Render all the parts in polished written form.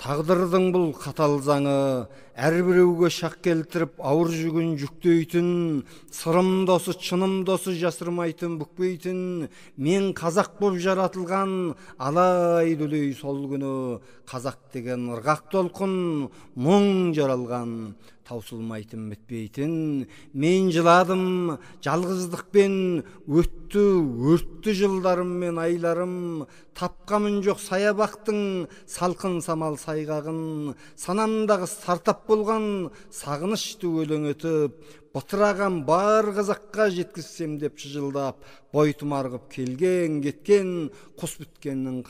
Тағдырдың бұл қатал заңы, әрбіреуге шақ келтіріп, ауыр жүгін жүктейтін, сырым досы, чыным досы жасырмайтын, бүкпейтін, мен қазақ боп жаратылған, алай дүлей сол күні, қазақ деген ырғақ толқын, мұң жаралған, таусылмайтын, бітпейтін. Мен жыладым жалғыздықпен, өртті жылдарым мен айларым, тапқамын жоқ саябақтың салқын самал сайғағын, санамдағы стартап болған сағынышты өлең етіп, бытыраған бар қазаққа жеткізсем деп шыжылдап, бой тұмарғып келген кеткен құс біткеннің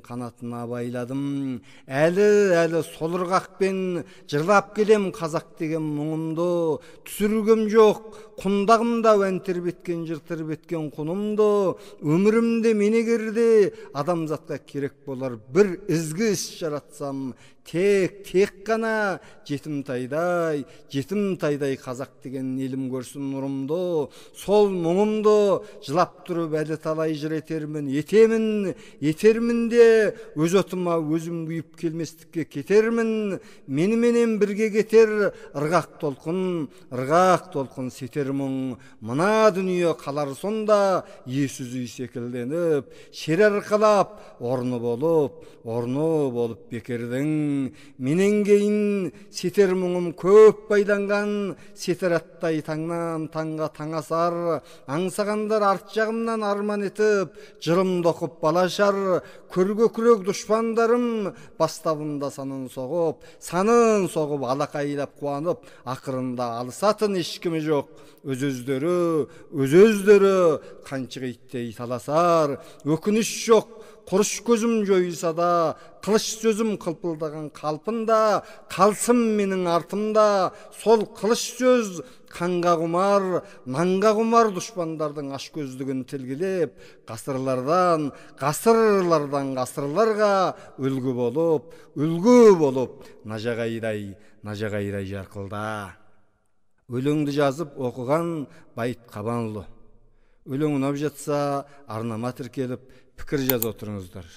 қанатына байладым. Әлі сол ырғақпен жырлап келем қазақ деген мұңымды, түсіргем жоқ құндағымда ән тербеткен, жыр тербеткен құнымды. Өмірімде менегерде адамзатқа керек болар бір ізгі іс жаратсам, тек қана жетім тайдай қазақ деген елім көрсін нұрымды. Сол мұңымды жылап тұрып әлі талай жыр етермін де, өз отыма өзім күйіп келместікке кетермін. Меніменен бірге кетер ырғақ толқын сетер мұң. Мына дүние қалар сонда иесіз үй секілденіп, шер арқалап орны болып бекердің. Менен кейін сетер мұңым көп байланған, сетер аттай таңнан таңға таңасар, аңсағандар арт жағымнан арман етіп, жырымды оқып балашар. Көрге күрек дұшпандарым бастабында санын соғып, алақайлап қуанып, ақырында алысатын ешкімі жоқ. Өз-өздері қаншық иттей таласар. Өкініш жоқ, құрыш көзім жойылса да, қылыш сөзім қылпылдаған қалпында, қалсын менің артымда сол қылыш сөз. Қанға құмар дұшпандардың аш көздігін тілгілеп, ғасырларға үлгі болып, нажағайдай жарқылда. Өлеңді жазып оқыған Байыт Қабанұлы. Өлең ұнап жатса, арнама тіркеліп, пікір жаз отырыңыздар.